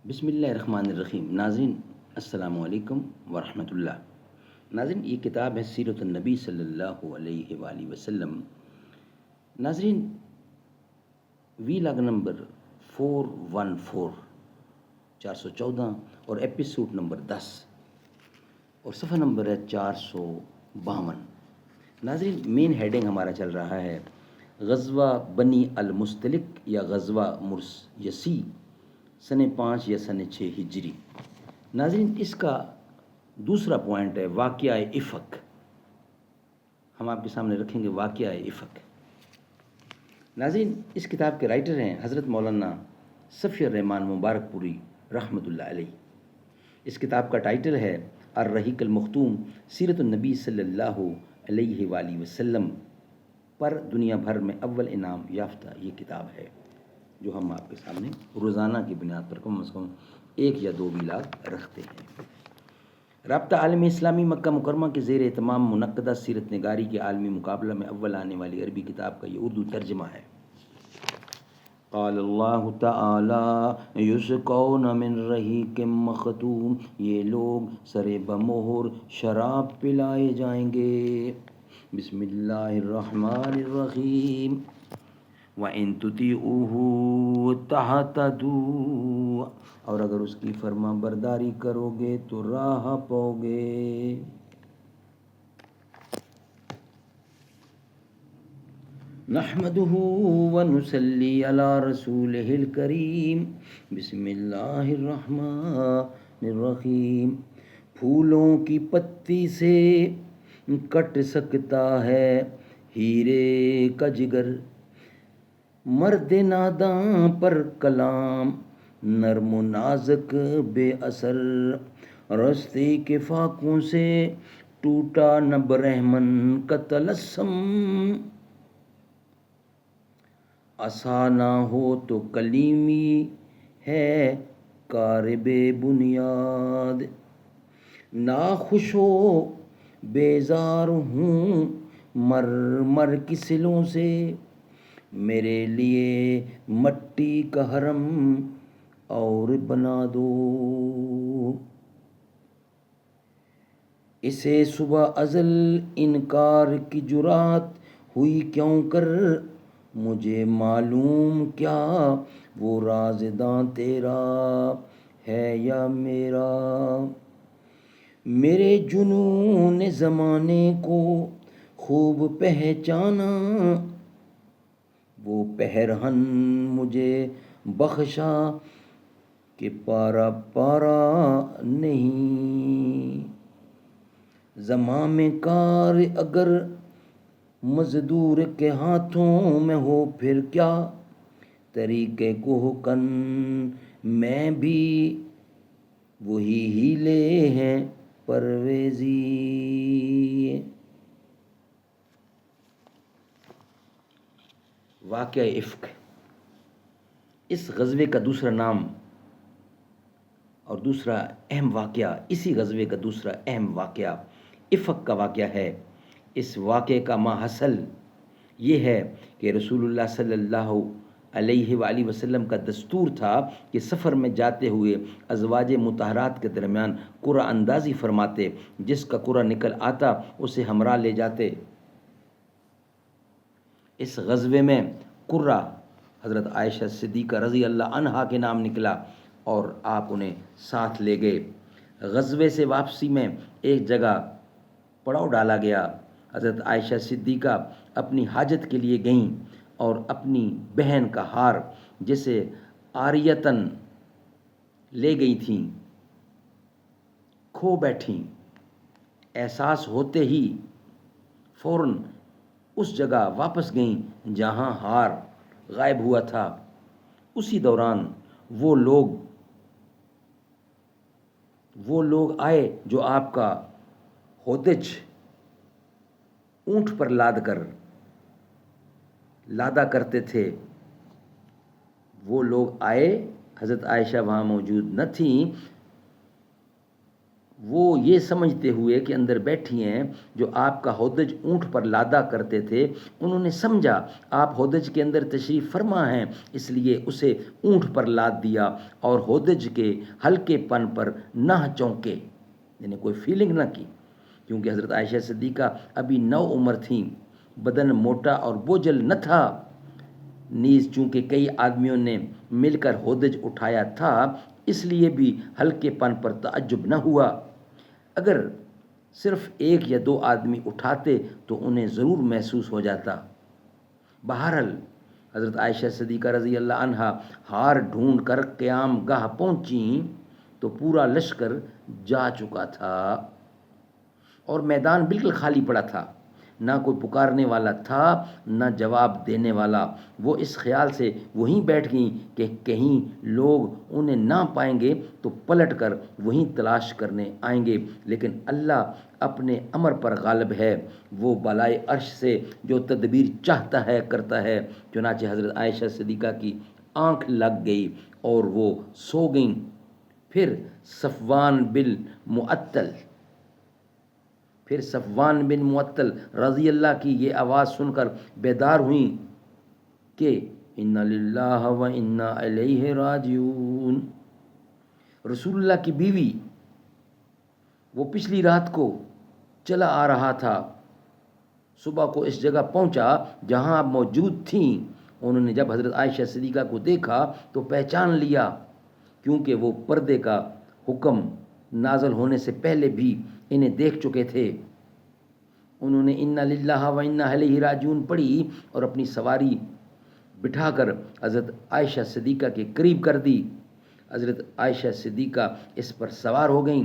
بسم اللہ الرحمن الرحیم. ناظرین السلام علیکم ورحمۃ اللہ. ناظرین یہ کتاب ہے سیرت النبی صلی اللہ علیہ وآلہ وسلم. ناظرین وی لاگ نمبر 414 414 اور ایپیسوڈ نمبر 10 اور صفحہ نمبر ہے 452. ناظرین مین ہیڈنگ ہمارا چل رہا ہے غزوہ بنی المستلق یا غزوہ مرس یسی سن 5 یا سن 6 ہجری. ناظرین اس کا دوسرا پوائنٹ ہے واقعہ افق. ہم آپ کے سامنے رکھیں گے واقعہ افق. ناظرین اس کتاب کے رائٹر ہیں حضرت مولانا صفی الرحمان مبارک پوری رحمۃ اللہ علیہ. اس کتاب کا ٹائٹل ہے الرحیق المختوم سیرت النبی صلی اللہ علیہ وآلہ وسلم. پر دنیا بھر میں اول انعام یافتہ یہ کتاب ہے جو ہم آپ کے سامنے روزانہ کی بنیاد پر کم از کم 1 یا 2 ویلاگ رکھتے ہیں. رابطہ عالم اسلامی مکہ مکرمہ کے زیر اہتمام منعقدہ سیرت نگاری کے عالمی مقابلہ میں اول آنے والی عربی کتاب کا یہ اردو ترجمہ ہے. قال اللہ تعالی یسقون من رحیق مختوم، یہ لوگ سر بمہر شراب پلائے جائیں گے. بسم اللہ الرحمن الرحیم. وَإِن تُطِيعُوهُ تَهْتَدُوا، اور اگر اس کی فرما برداری کرو گے تو راہ پاؤ گے. نحمده ونصلي على رسوله الكريم. بسم اللہ الرحمن الرحیم. پھولوں کی پتی سے کٹ سکتا ہے ہیرے کا جگر، مرد ناداں پر کلام نرم و نازک بے اثر، رستے کے فاقوں سے ٹوٹا نہ برہمن کا طلسم، عصا نہ ہو تو کلیمی ہے کار بے بنیاد، ناخوش و بیزار ہوں مر مر کی سلوں سے، میرے لیے مٹی کا حرم اور بنا دو. اسے صبح ازل انکار کی جرات ہوئی کیوں کر، مجھے معلوم کیا وہ رازداں تیرا ہے یا میرا. میرے جنون زمانے کو خوب پہچانا، وہ پہرہن مجھے بخشا کہ پارا پارا نہیں. زمام کار اگر مزدور کے ہاتھوں میں ہو پھر کیا، طریقے کوہکن میں بھی وہی ہیلے ہیں پرویزی. واقعہ افق اس غزوے کا دوسرا نام اور دوسرا اہم واقعہ، اسی غزوے کا دوسرا اہم واقعہ افق کا واقعہ ہے. اس واقعے کا ماحصل یہ ہے کہ رسول اللہ صلی اللہ علیہ وآلہ وسلم کا دستور تھا کہ سفر میں جاتے ہوئے ازواج مطہرات کے درمیان قرعہ اندازی فرماتے، جس کا قرعہ نکل آتا اسے ہمراہ لے جاتے. اس غزوے میں قرہ حضرت عائشہ صدیقہ رضی اللہ عنہا کے نام نکلا اور آپ انہیں ساتھ لے گئے. غزوے سے واپسی میں ایک جگہ پڑاؤ ڈالا گیا. حضرت عائشہ صدیقہ اپنی حاجت کے لیے گئیں اور اپنی بہن کا ہار جسے عاریتاً لے گئی تھیں کھو بیٹھیں. احساس ہوتے ہی فوراً اس جگہ واپس گئیں جہاں ہار غائب ہوا تھا. اسی دوران وہ لوگ آئے جو آپ کا ہودج اونٹ پر لادا کرتے تھے. وہ لوگ آئے، حضرت عائشہ وہاں موجود نہ تھیں، وہ یہ سمجھتے ہوئے کہ اندر بیٹھی ہیں جو آپ کا ہودج اونٹ پر لادا کرتے تھے، انہوں نے سمجھا آپ ہودج کے اندر تشریف فرما ہیں، اس لیے اسے اونٹ پر لاد دیا اور ہودج کے ہلکے پن پر نہ چونکے، یعنی کوئی فیلنگ نہ کی، کیونکہ حضرت عائشہ صدیقہ ابھی نو عمر تھیں، بدن موٹا اور بوجھل نہ تھا، نیز چونکہ کئی آدمیوں نے مل کر ہودج اٹھایا تھا، اس لیے بھی ہلکے پن پر تعجب نہ ہوا، اگر صرف ایک یا دو آدمی اٹھاتے تو انہیں ضرور محسوس ہو جاتا۔ بہرحال حضرت عائشہ صدیقہ رضی اللہ عنہا ہار ڈھونڈ کر قیام گاہ پہنچیں تو پورا لشکر جا چکا تھا اور میدان بالکل خالی پڑا تھا، نہ کوئی پکارنے والا تھا نہ جواب دینے والا۔ وہ اس خیال سے وہیں بیٹھ گئیں کہ کہیں لوگ انہیں نہ پائیں گے تو پلٹ کر وہیں تلاش کرنے آئیں گے، لیکن اللہ اپنے امر پر غالب ہے، وہ بالائے عرش سے جو تدبیر چاہتا ہے کرتا ہے۔ چنانچہ حضرت عائشہ صدیقہ کی آنکھ لگ گئی اور وہ سو گئیں۔ پھر صفوان بن معطل پھر صفوان بن معطل رضی اللہ کی یہ آواز سن کر بیدار ہوئیں کہ انا للہ و انا الیہ راجعون۔ رسول اللہ کی بیوی، وہ پچھلی رات کو چلا آ رہا تھا، صبح کو اس جگہ پہنچا جہاں آپ موجود تھیں۔ انہوں نے جب حضرت عائشہ صدیقہ کو دیکھا تو پہچان لیا، کیونکہ وہ پردے کا حکم نازل ہونے سے پہلے بھی انہیں دیکھ چکے تھے۔ انہوں نے انا للہ و انا الیہ راجعون پڑھی اور اپنی سواری بٹھا کر حضرت عائشہ صدیقہ کے قریب کر دی۔ حضرت عائشہ صدیقہ اس پر سوار ہو گئیں۔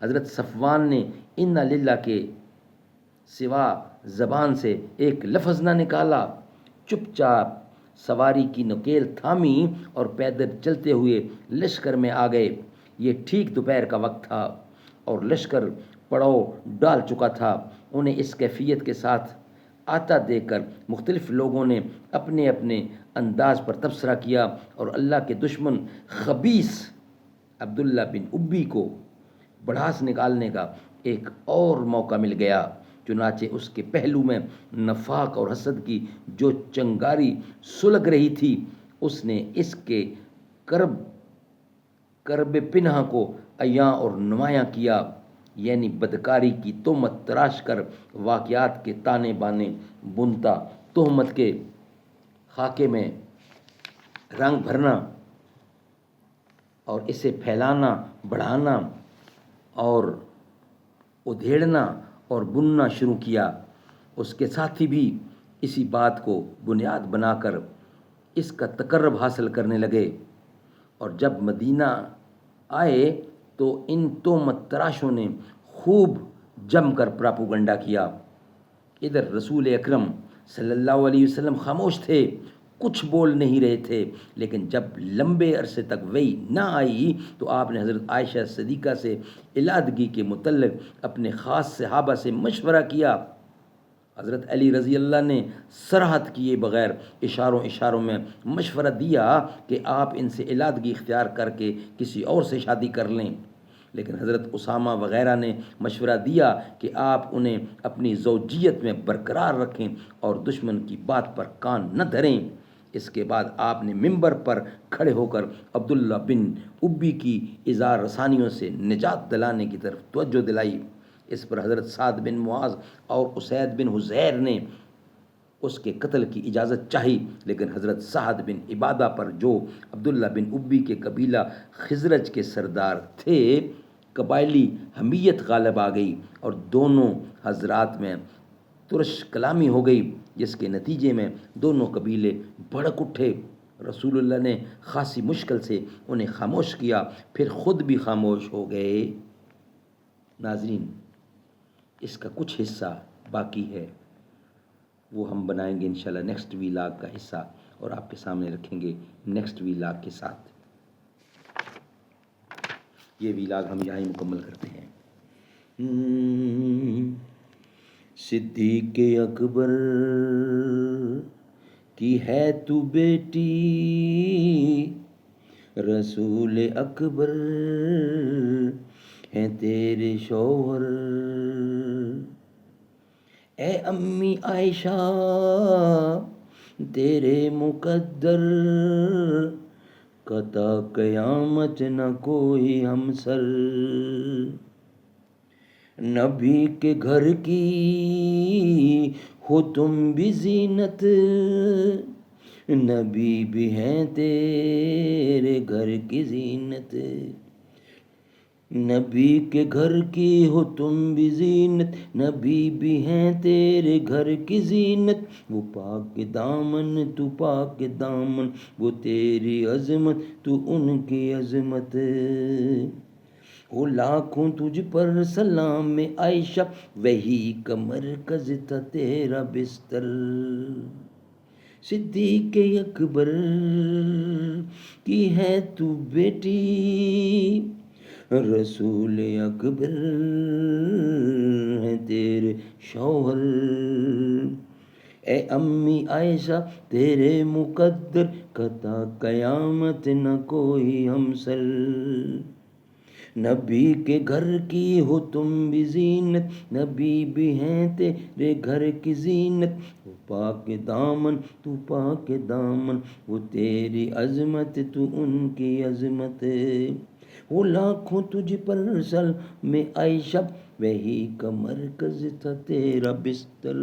حضرت صفوان نے انا للہ کے سوا زبان سے ایک لفظ نہ نکالا، چپ چاپ سواری کی نکیل تھامی اور پیدل چلتے ہوئے لشکر میں آ گئے۔ یہ ٹھیک دوپہر کا وقت تھا اور لشکر پڑاؤ ڈال چکا تھا۔ انہیں اس کیفیت کے ساتھ آتا دیکھ کر مختلف لوگوں نے اپنے اپنے انداز پر تبصرہ کیا اور اللہ کے دشمن خبیث عبداللہ بن ابی کو بڑھاس نکالنے کا ایک اور موقع مل گیا۔ چنانچہ اس کے پہلو میں نفاق اور حسد کی جو چنگاری سلگ رہی تھی، اس نے اس کے کرب پنہا کو عیاں اور نمایاں کیا، یعنی بدکاری کی تہمت تراش کر واقعات کے تانے بانے بنتا، تہمت کے خاکے میں رنگ بھرنا اور اسے پھیلانا، بڑھانا اور ادھیڑنا اور بننا شروع کیا۔ اس کے ساتھی بھی اسی بات کو بنیاد بنا کر اس کا تقرب حاصل کرنے لگے، اور جب مدینہ آئے تو ان تہمت تراشوں نے خوب جم کر پراپوگنڈا کیا۔ ادھر رسول اکرم صلی اللہ علیہ وسلم خاموش تھے، کچھ بول نہیں رہے تھے، لیکن جب لمبے عرصے تک وحی نہ آئی تو آپ نے حضرت عائشہ صدیقہ سے علادگی کے متعلق اپنے خاص صحابہ سے مشورہ کیا۔ حضرت علی رضی اللہ نے صراحت کیے بغیر اشاروں میں مشورہ دیا کہ آپ ان سے علادگی اختیار کر کے کسی اور سے شادی کر لیں، لیکن حضرت اسامہ وغیرہ نے مشورہ دیا کہ آپ انہیں اپنی زوجیت میں برقرار رکھیں اور دشمن کی بات پر کان نہ دھریں۔ اس کے بعد آپ نے منبر پر کھڑے ہو کر عبداللہ بن ابی کی اظہار رسانیوں سے نجات دلانے کی طرف توجہ دلائی۔ اس پر حضرت سعد بن معاذ اور اسید بن حذیر نے اس کے قتل کی اجازت چاہی، لیکن حضرت سعد بن عبادہ پر، جو عبداللہ بن ابی کے قبیلہ خزرج کے سردار تھے، قبائلی حمیت غالب آ گئی اور دونوں حضرات میں ترش کلامی ہو گئی، جس کے نتیجے میں دونوں قبیلے بھڑک اٹھے۔ رسول اللہ نے خاصی مشکل سے انہیں خاموش کیا، پھر خود بھی خاموش ہو گئے۔ ناظرین، اس کا کچھ حصہ باقی ہے، وہ ہم بنائیں گے انشاءاللہ نیکسٹ ویلاگ کا حصہ اور آپ کے سامنے رکھیں گے نیکسٹ ویلاگ کے ساتھ۔ یہ ویلاگ ہم یہاں ہی مکمل کرتے ہیں۔ صدیق اکبر کی ہے تو بیٹی، رسول اکبر ہیں تیرے شوہر، اے امی عائشہ تیرے مقدر، قطع قیامت نہ کوئی ہمسر، نبی کے گھر کی ہو تم بھی زینت، نبی بھی ہیں تیرے گھر کی زینت، نبی کے گھر کی ہو تم بھی زینت، نبی بھی ہیں تیرے گھر کی زینت، وہ پاک دامن تو پاک دامن، وہ تیری عظمت تو ان کی عظمت، وہ لاکھوں تجھ پر سلام میں عائشہ، وہی کا مرکز تھا تیرا بستر، صدیق اکبر کی ہے تو بیٹی، رسول اکبر ہے تیرے شوہر، اے امی عائشہ تیرے مقدر، قطع قیامت نہ کوئی ہمسر، نبی کے گھر کی ہو تم بھی زینت، نبی بھی ہیں تیرے گھر کی زینت، وہ پاک دامن تو پاک دامن، وہ تیری عظمت تو ان کی عظمت، وہ لاکھوں تجھ پر سل میں عائشہ، وہی کا مرکز تھا تیرا بستر۔